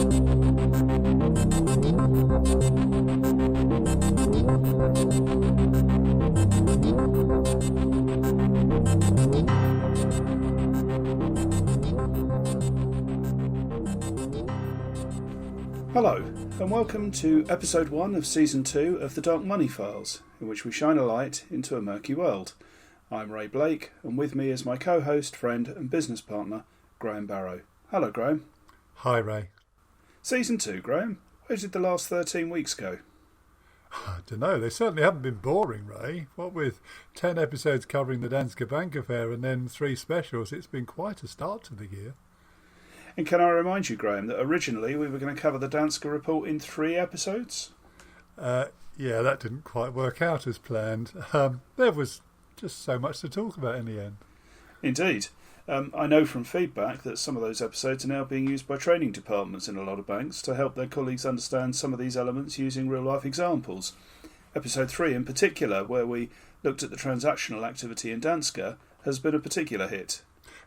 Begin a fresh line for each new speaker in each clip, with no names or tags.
Hello, and welcome to episode 1 of season 2 of the Dark Money Files, in which we shine a light into a murky world. I'm Ray Blake, and with me is my co-host, friend and business partner, Graham Barrow. Hello, Graham.
Hi, Ray.
Season 2, Graham. Where did the last 13 weeks go?
I don't know. They certainly haven't been boring, Ray. What with 10 episodes covering the Danske Bank affair and then 3 specials, it's been quite a start to the year.
And can I remind you, Graham, that originally we were going to cover the Danske report in 3 episodes?
Yeah, that didn't quite work out as planned. There was just so much to talk about in the end.
Indeed. I know from feedback that some of those episodes are now being used by training departments in a lot of banks to help their colleagues understand some of these elements using real-life examples. Episode 3 in particular, where we looked at the transactional activity in Danske, has been a particular hit.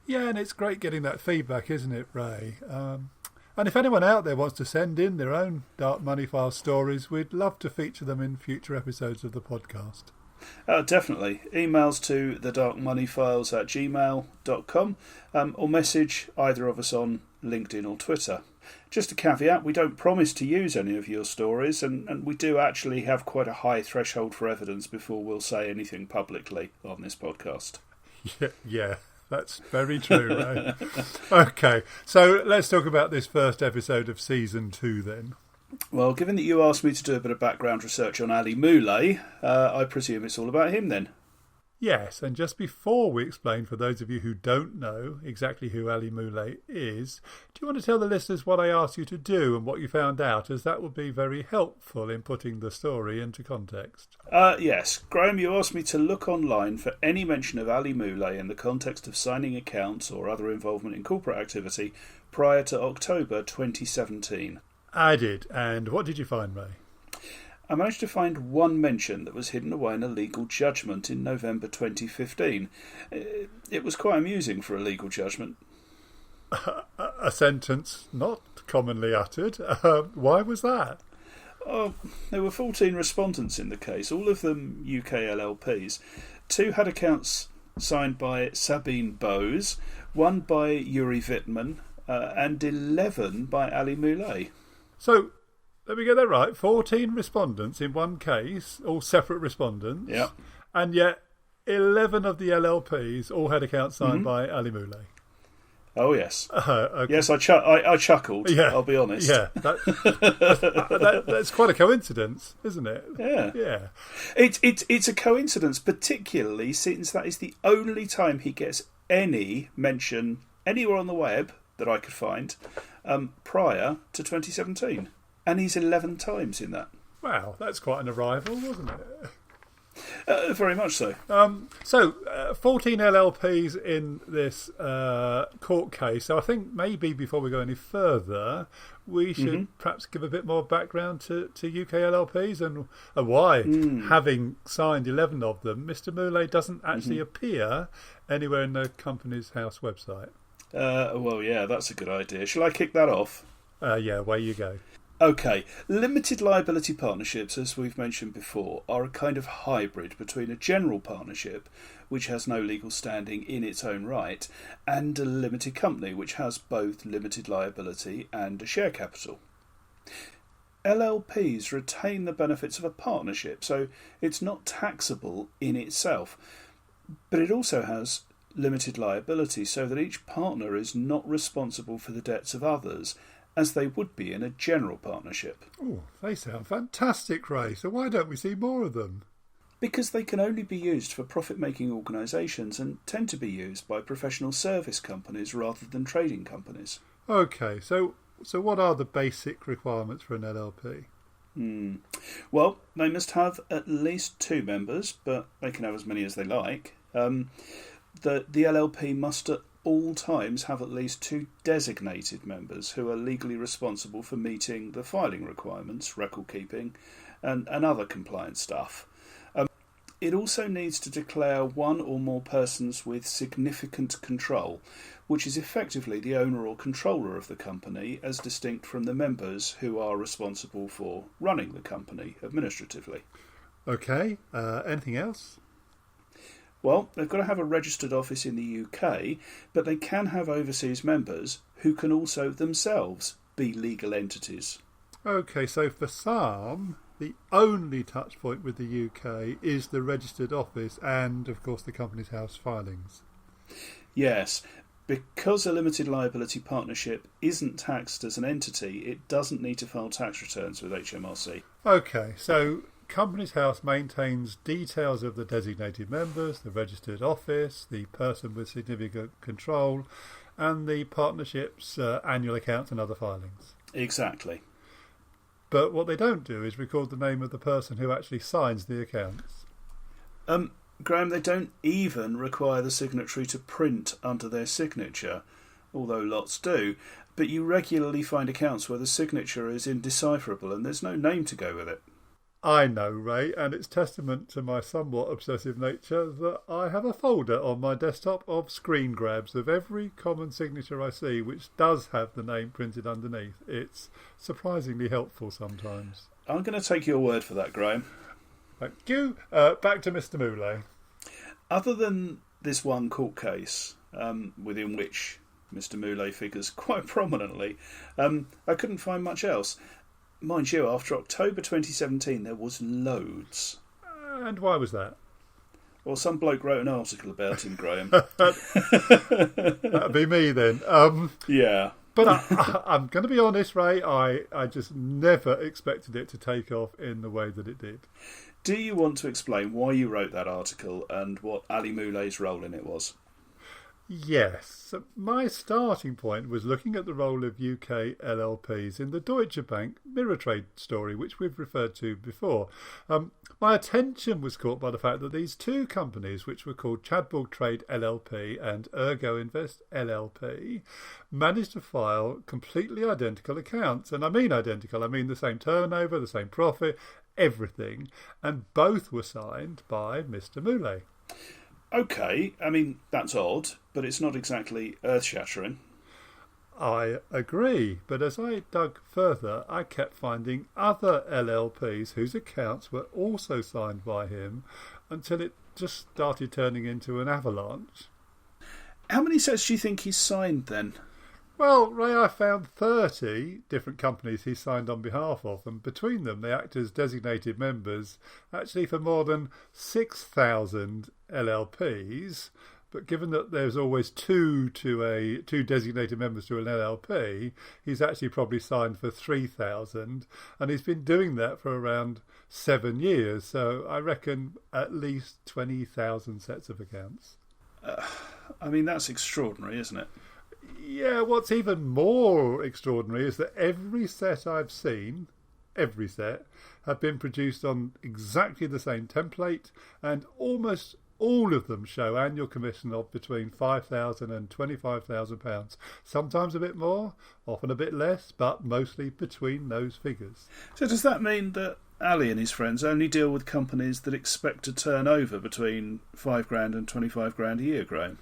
Yeah, and it's great getting that feedback, isn't it, Ray? And if anyone out there wants to send in their own Dark Money File stories, we'd love to feature them in future episodes of the podcast.
Definitely. Emails to thedarkmoneyfiles@gmail.com or message either of us on LinkedIn or Twitter. Just a caveat, we don't promise to use any of your stories, and we do actually have quite a high threshold for evidence before we'll say anything publicly on this podcast.
Yeah. That's very true, Ray. Okay, so let's talk about this first episode of Season 2 then.
Well, given that you asked me to do a bit of background research on Ali Moulaye, I presume it's all about him then.
Yes, and just before we explain, for those of you who don't know exactly who Ali Moulaye is, do you want to tell the listeners what I asked you to do and what you found out, as that would be very helpful in putting the story into context?
Yes. Graham, you asked me to look online for any mention of Ali Moulaye in the context of signing accounts or other involvement in corporate activity prior to October 2017.
I did, and what did you find, Ray?
I managed to find one mention that was hidden away in a legal judgment in November 2015. It was quite amusing for a legal judgment.
A sentence not commonly uttered. Why was that?
Oh, there were 14 respondents in the case, all of them UK LLPs. 2 had accounts signed by Sabine Bose, 1 by Yuri Wittmann, and 11 by Ali Moulaye.
So, let me get that right. 14 respondents in one case, all separate respondents.
Yeah.
And yet 11 of the LLPs all had accounts signed by Ali Moulaye.
Oh, yes.
Okay.
Yes, I chuckled,
yeah.
I'll be honest.
Yeah, that's quite a coincidence, isn't it?
Yeah. It's a coincidence, particularly since that is the only time he gets any mention anywhere on the web that I could find prior to 2017. And he's 11 times in that.
Wow, that's quite an arrival, wasn't it?
Very much so.
14 LLPs in this court case. So I think maybe before we go any further, we should perhaps give a bit more background to UK LLPs and why, having signed 11 of them, Mr. Moulaye doesn't actually appear anywhere in the company's house website.
Well, yeah, that's a good idea. Shall I kick that off?
Yeah, away you go.
Okay, limited liability partnerships, as we've mentioned before, are a kind of hybrid between a general partnership, which has no legal standing in its own right, and a limited company, which has both limited liability and a share capital. LLPs retain the benefits of a partnership, so it's not taxable in itself, but it also has limited liability, so that each partner is not responsible for the debts of others, as they would be in a general partnership.
Oh, they sound fantastic, Ray. So why don't we see more of them?
Because they can only be used for profit-making organisations and tend to be used by professional service companies rather than trading companies.
Okay, so what are the basic requirements for an LLP?
Well, they must have at least 2 members, but they can have as many as they like. The LLP must at all times have at least 2 designated members who are legally responsible for meeting the filing requirements, record keeping, and other compliance stuff. it also needs to declare one or more persons with significant control, which is effectively the owner or controller of the company, as distinct from the members who are responsible for running the company administratively.
Okay, anything else?
Well, they've got to have a registered office in the UK, but they can have overseas members who can also themselves be legal entities.
Okay, so for some, the only touch point with the UK is the registered office and, of course, the company's house filings.
Yes, because a limited liability partnership isn't taxed as an entity, it doesn't need to file tax returns with HMRC.
Okay, so Companies House maintains details of the designated members, the registered office, the person with significant control, and the partnership's annual accounts and other filings.
Exactly.
But what they don't do is record the name of the person who actually signs the accounts.
Graham, they don't even require the signatory to print under their signature, although lots do. But you regularly find accounts where the signature is indecipherable and there's no name to go with it.
I know, Ray, and it's testament to my somewhat obsessive nature that I have a folder on my desktop of screen grabs of every common signature I see which does have the name printed underneath. It's surprisingly helpful sometimes.
I'm going to take your word for that, Graham.
Thank you. Back to Mr. Moulaye.
Other than this one court case, within which Mr. Moulaye figures quite prominently, I couldn't find much else. Mind you, after October 2017, there was loads.
And why was that?
Well, some bloke wrote an article about him, Graham.
That'd be me then.
Yeah.
But I'm going to be honest, Ray, I just never expected it to take off in the way that it did.
Do you want to explain why you wrote that article and what Ali Moulaye's role in it was?
Yes. My starting point was looking at the role of UK LLPs in the Deutsche Bank mirror trade story, which we've referred to before. My attention was caught by the fact that these two companies, which were called Chadbourg Trade LLP and Ergo Invest LLP, managed to file completely identical accounts. And I mean identical, I mean the same turnover, the same profit, everything. And both were signed by Mr. Moulaye.
OK, I mean, that's odd, but it's not exactly earth-shattering.
I agree, but as I dug further, I kept finding other LLPs whose accounts were also signed by him until it just started turning into an avalanche.
How many sets do you think he's signed then?
Well, Ray, I found 30 different companies he signed on behalf of, and between them they act as designated members actually for more than 6,000 LLPs. But given that there's always two designated members to an LLP, he's actually probably signed for 3,000, and he's been doing that for around 7 years. So I reckon at least 20,000 sets of accounts.
I mean, that's extraordinary, isn't it?
Yeah, what's even more extraordinary is that every set I've seen, every set, have been produced on exactly the same template, and almost all of them show annual commission of between £5,000 and £25,000. Sometimes a bit more, often a bit less, but mostly between those figures.
So does that mean that Ali and his friends only deal with companies that expect to turn over between £5,000 and £25,000 a year, Graham?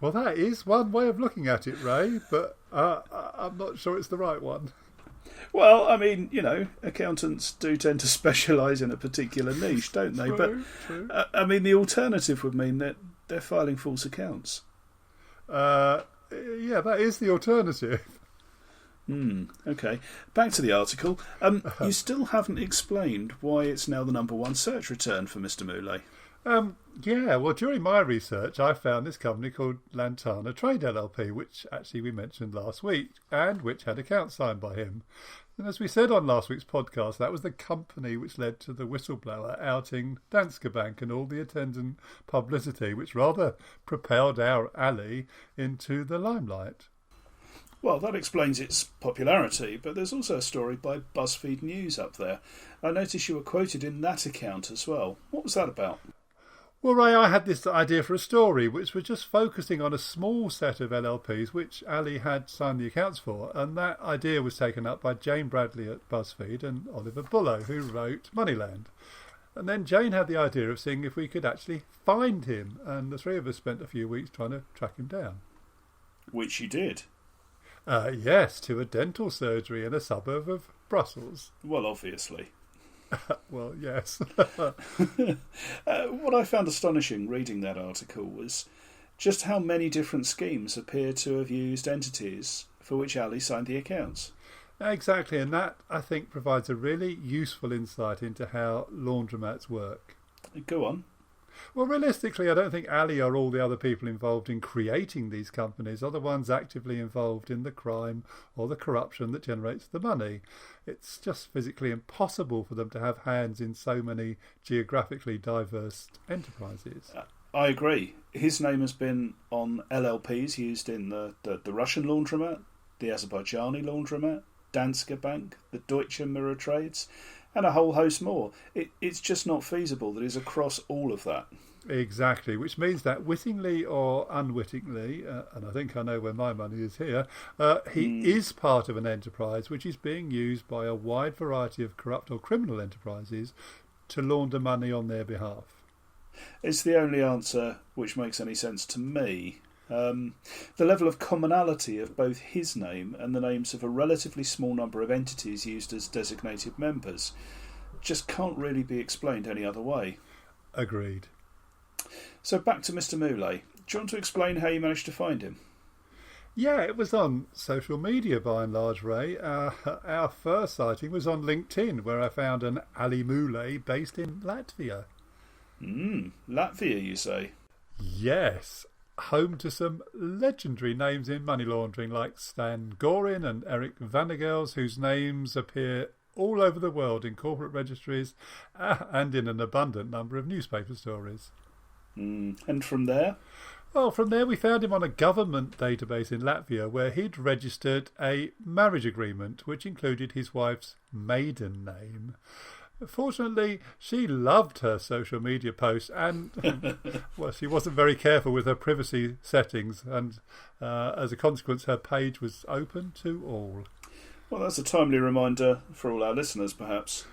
Well, that is one way of looking at it, Ray, but I'm not sure it's the right one.
Well, I mean, you know, accountants do tend to specialise in a particular niche, don't they?
True.
I mean, the alternative would mean that they're filing false accounts.
Yeah, that is the alternative.
OK. Back to the article. You still haven't explained why it's now the number one search return for Mr. Moulaye.
Yeah, well, during my research, I found this company called Lantana Trade LLP, which actually we mentioned last week, and which had accounts signed by him. And as we said on last week's podcast, that was the company which led to the whistleblower outing Danske Bank and all the attendant publicity, which rather propelled our Ali into the limelight.
Well, that explains its popularity, but there's also a story by BuzzFeed News up there. I noticed you were quoted in that account as well. What was that about?
Well, Ray, I had this idea for a story which was just focusing on a small set of LLPs which Ali had signed the accounts for, and that idea was taken up by Jane Bradley at BuzzFeed and Oliver Bullough, who wrote Moneyland. And then Jane had the idea of seeing if we could actually find him, and the three of us spent a few weeks trying to track him down.
Which you did.
Yes, to a dental surgery in a suburb of Brussels.
Well, obviously.
Well, yes.
What I found astonishing reading that article was just how many different schemes appear to have used entities for which Ali signed the accounts.
Exactly, and that, I think, provides a really useful insight into how laundromats work.
Go on.
Well, realistically, I don't think Ali or all the other people involved in creating these companies are the ones actively involved in the crime or the corruption that generates the money. It's just physically impossible for them to have hands in so many geographically diverse enterprises.
I agree. His name has been on LLPs used in the Russian laundromat, the Azerbaijani laundromat, Danske Bank, the Deutsche Mirror Trades, and a whole host more. It's just not feasible that he's across all of that.
Exactly, which means that wittingly or unwittingly, and I think I know where my money is here, he is part of an enterprise which is being used by a wide variety of corrupt or criminal enterprises to launder money on their behalf.
It's the only answer which makes any sense to me. The level of commonality of both his name and the names of a relatively small number of entities used as designated members just can't really be explained any other way.
Agreed.
So back to Mr. Moulaye. Do you want to explain how you managed to find him?
Yeah, it was on social media by and large, Ray. Our first sighting was on LinkedIn, where I found an Ali Moulaye based in Latvia.
Latvia, you say?
Yes. Home to some legendary names in money laundering like Stan Gorin and Eric Vandergels, whose names appear all over the world in corporate registries and in an abundant number of newspaper stories.
And from there?
Well, from there we found him on a government database in Latvia where he'd registered a marriage agreement which included his wife's maiden name. Fortunately, she loved her social media posts and, well, she wasn't very careful with her privacy settings, and as a consequence, her page was open to all.
Well, that's a timely reminder for all our listeners, perhaps.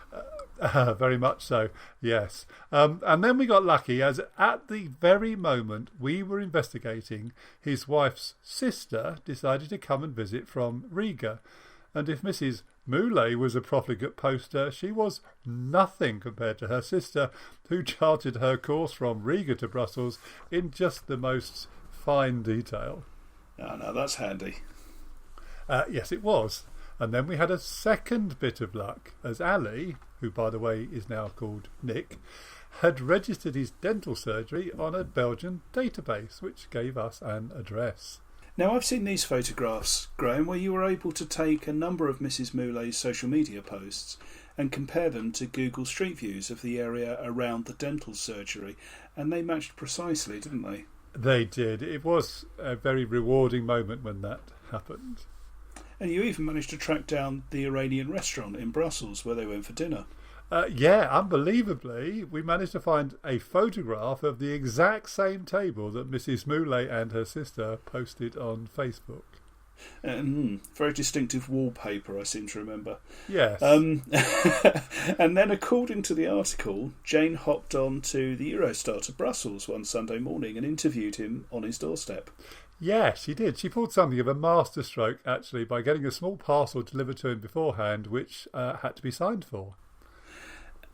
Very much so, yes. And then we got lucky, as at the very moment we were investigating, his wife's sister decided to come and visit from Riga. And if Mrs. Moulaye was a profligate poster, she was nothing compared to her sister, who charted her course from Riga to Brussels in just the most fine detail.
Oh, no, that's handy.
Yes, it was. And then we had a second bit of luck, as Ali, who by the way is now called Nick, had registered his dental surgery on a Belgian database, which gave us an address.
Now, I've seen these photographs, Graham, where you were able to take a number of Mrs. Moulaye's social media posts and compare them to Google Street Views of the area around the dental surgery, and they matched precisely, didn't they?
They did. It was a very rewarding moment when that happened.
And you even managed to track down the Iranian restaurant in Brussels where they went for dinner.
Yeah, unbelievably, we managed to find a photograph of the exact same table that Mrs. Moulaye and her sister posted on Facebook.
Very distinctive wallpaper, I seem to remember.
Yes.
And then, according to the article, Jane hopped on to the Eurostar to Brussels one Sunday morning and interviewed him on his doorstep.
Yeah, she did. She pulled something of a masterstroke, actually, by getting a small parcel delivered to him beforehand, which had to be signed for.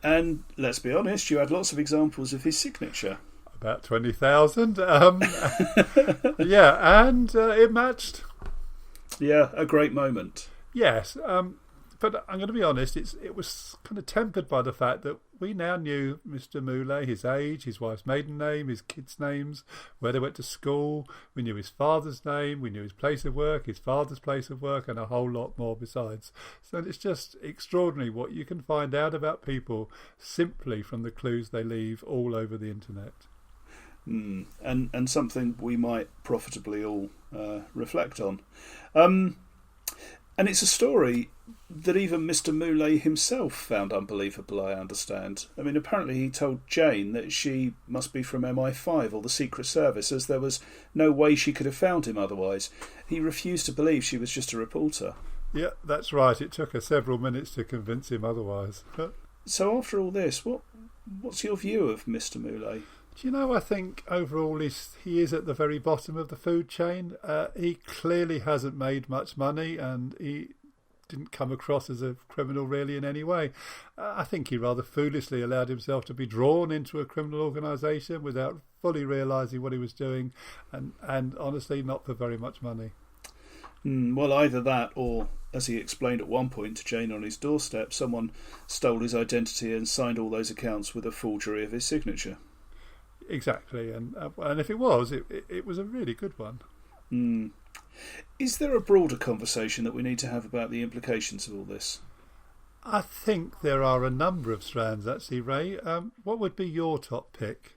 And let's be honest, you had lots of examples of his signature.
About 20,000. Yeah, and it matched.
Yeah, a great moment.
Yes, but I'm going to be honest, it was kind of tempered by the fact that we now knew Mr. Moulaye, his age, his wife's maiden name, his kids' names, where they went to school. We knew his father's name, we knew his place of work, his father's place of work, and a whole lot more besides. So it's just extraordinary what you can find out about people simply from the clues they leave all over the internet.
And something we might profitably all reflect on. And it's a story that even Mr. Moulaye himself found unbelievable, I understand. I mean, apparently he told Jane that she must be from MI5 or the Secret Service, as there was no way she could have found him otherwise. He refused to believe she was just a reporter.
Yeah, that's right. It took her several minutes to convince him otherwise.
So after all this, what What's your view of Mr. Moulaye?
Do you know, I think overall he is at the very bottom of the food chain. He clearly hasn't made much money, and he didn't come across as a criminal really in any way. I think he rather foolishly allowed himself to be drawn into a criminal organisation without fully realising what he was doing, and honestly not for very much money.
Well, either that or, as he explained at one point to Jane on his doorstep, someone stole his identity and signed all those accounts with a forgery of his signature.
Exactly, and if it was, it was a really good one.
Is there a broader conversation that we need to have about the implications of all this?
I think there are a number of strands, actually, Ray. What would be your top pick?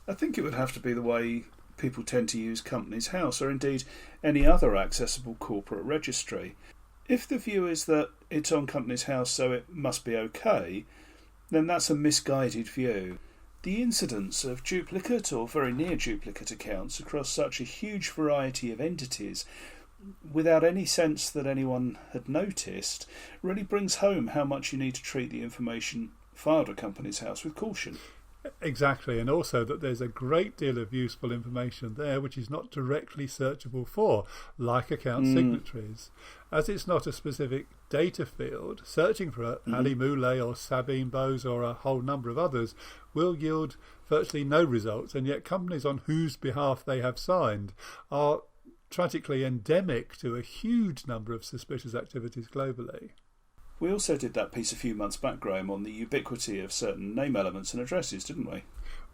I think it would have to be the way people tend to use Companies House, or indeed any other accessible corporate registry. If the view is that it's on Companies House, so it must be okay, then that's a misguided view. The incidence of duplicate or very near duplicate accounts across such a huge variety of entities, without any sense that anyone had noticed, really brings home how much you need to treat the information filed at Companies House with caution.
Exactly, and also that there's a great deal of useful information there which is not directly searchable for, like account signatories. As it's not a specific data field, searching for Ali Moulaye or Sabine Bose or a whole number of others will yield virtually no results, and yet companies on whose behalf they have signed are tragically endemic to a huge number of suspicious activities globally.
We also did that piece a few months back, Graham, on the ubiquity of certain name elements and addresses, didn't we?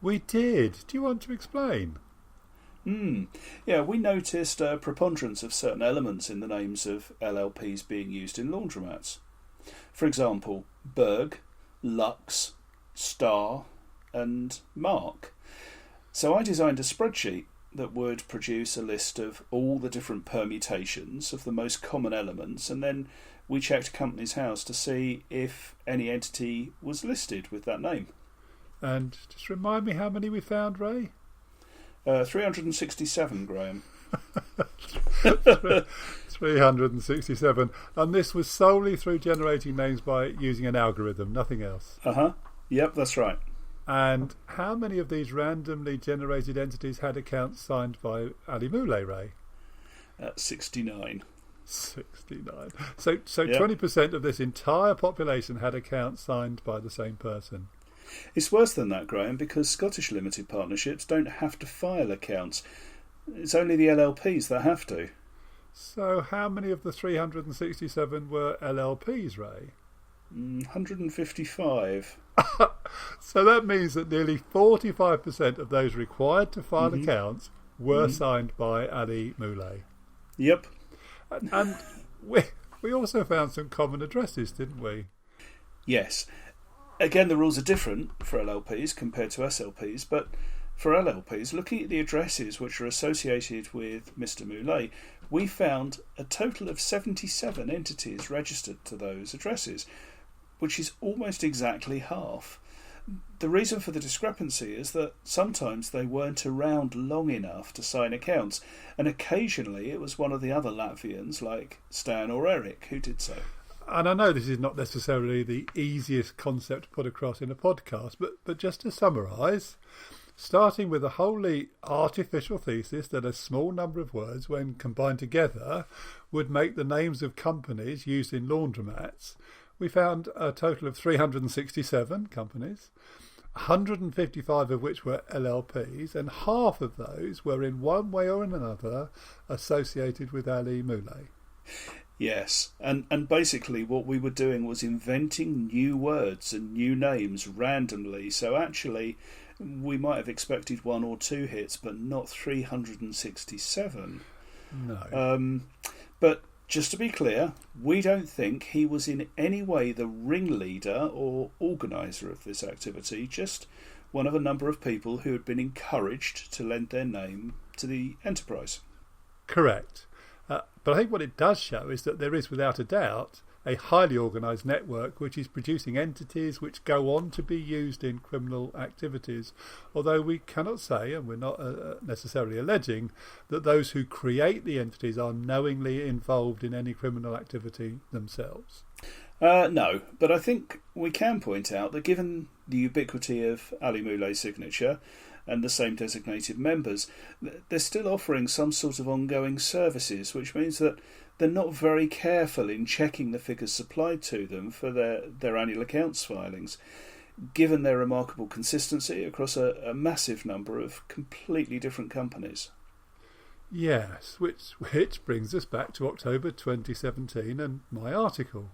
We did. Do you want to explain?
Yeah, we noticed a preponderance of certain elements in the names of LLPs being used in laundromats. For example, Berg, Lux, Star and Mark. So I designed a spreadsheet that would produce a list of all the different permutations of the most common elements, and then we checked Companies House to see if any entity was listed with that name.
And just remind me how many we found, Ray?
367, Graham.
367. And this was solely through generating names by using an algorithm, nothing else.
Yep, that's right.
And how many of these randomly generated entities had accounts signed by Ali Moulaye, Ray?
69.
69. So
Yeah.
20% of this entire population had accounts signed by the same person.
It's worse than that, Graham, because Scottish limited partnerships don't have to file accounts. It's only the LLPs that have to.
So how many of the 367 were LLPs, Ray?
155.
So that means that nearly 45% of those required to file accounts were signed by Ali Moulaye.
Yep.
And we also found some common addresses, didn't we?
Yes. Again, the rules are different for LLPs compared to SLPs, but for LLPs, looking at the addresses which are associated with Mr. Moulaye, we found a total of 77 entities registered to those addresses, which is almost exactly half. The reason for the discrepancy is that sometimes they weren't around long enough to sign accounts, and occasionally it was one of the other Latvians, like Stan or Eric, who did so.
And I know this is not necessarily the easiest concept to put across in a podcast, but just to summarise, starting with a wholly artificial thesis that a small number of words, when combined together, would make the names of companies used in laundromats, we found a total of 367 companies, 155 of which were LLPs, and half of those were in one way or another associated with Ali Moulaye.
Yes, and basically what we were doing was inventing new words and new names randomly, so actually we might have expected one or two hits, but not 367.
No.
But just to be clear, we don't think he was in any way the ringleader or organiser of this activity, just one of a number of people who had been encouraged to lend their name to the enterprise.
Correct. But I think what it does show is that there is, without a doubt, a highly organised network which is producing entities which go on to be used in criminal activities, although we cannot say, and we're not necessarily alleging, that those who create the entities are knowingly involved in any criminal activity themselves.
No, but I think we can point out that given the ubiquity of Ali Moulay's signature and the same designated members, they're still offering some sort of ongoing services, which means that they're not very careful in checking the figures supplied to them for their annual accounts filings, given their remarkable consistency across a massive number of completely different companies.
Yes, which brings us back to October 2017 and my article.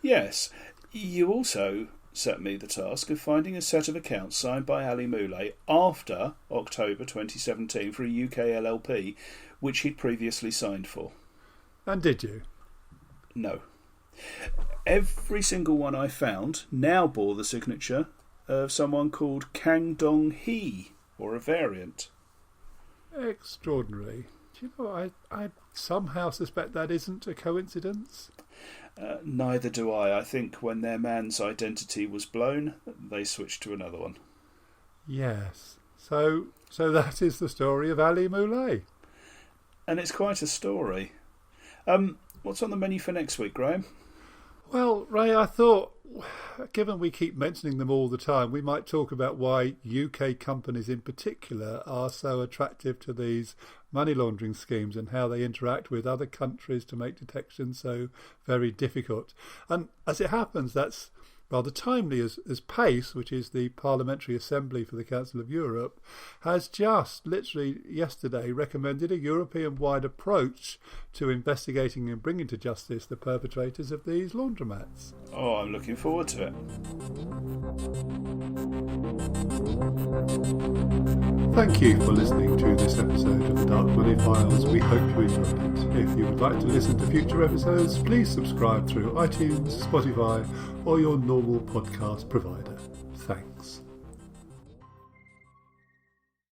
Yes, you also set me the task of finding a set of accounts signed by Ali Moulaye after October 2017 for a UK LLP, which he'd previously signed for.
And did you?
No. Every single one I found now bore the signature of someone called Kang Dong Hee, or a variant.
Extraordinary. Do you know, I somehow suspect that isn't a coincidence.
Neither do I. I think when their man's identity was blown, they switched to another one.
Yes. So that is the story of Ali Moulaye.
And it's quite a story. What's on the menu for next week, Graham?
Well, Ray, I thought, given we keep mentioning them all the time, we might talk about why UK companies in particular are so attractive to these money laundering schemes and how they interact with other countries to make detection so very difficult. And as it happens, that's rather timely as PACE, which is the Parliamentary Assembly for the Council of Europe, has just literally yesterday recommended a European-wide approach to investigating and bringing to justice the perpetrators of these laundromats.
Oh, I'm looking forward to it.
Thank you for listening to this episode of the Dark Money Files. We hope you enjoyed it. If you would like to listen to future episodes, please subscribe through iTunes, Spotify, or your normal podcast provider.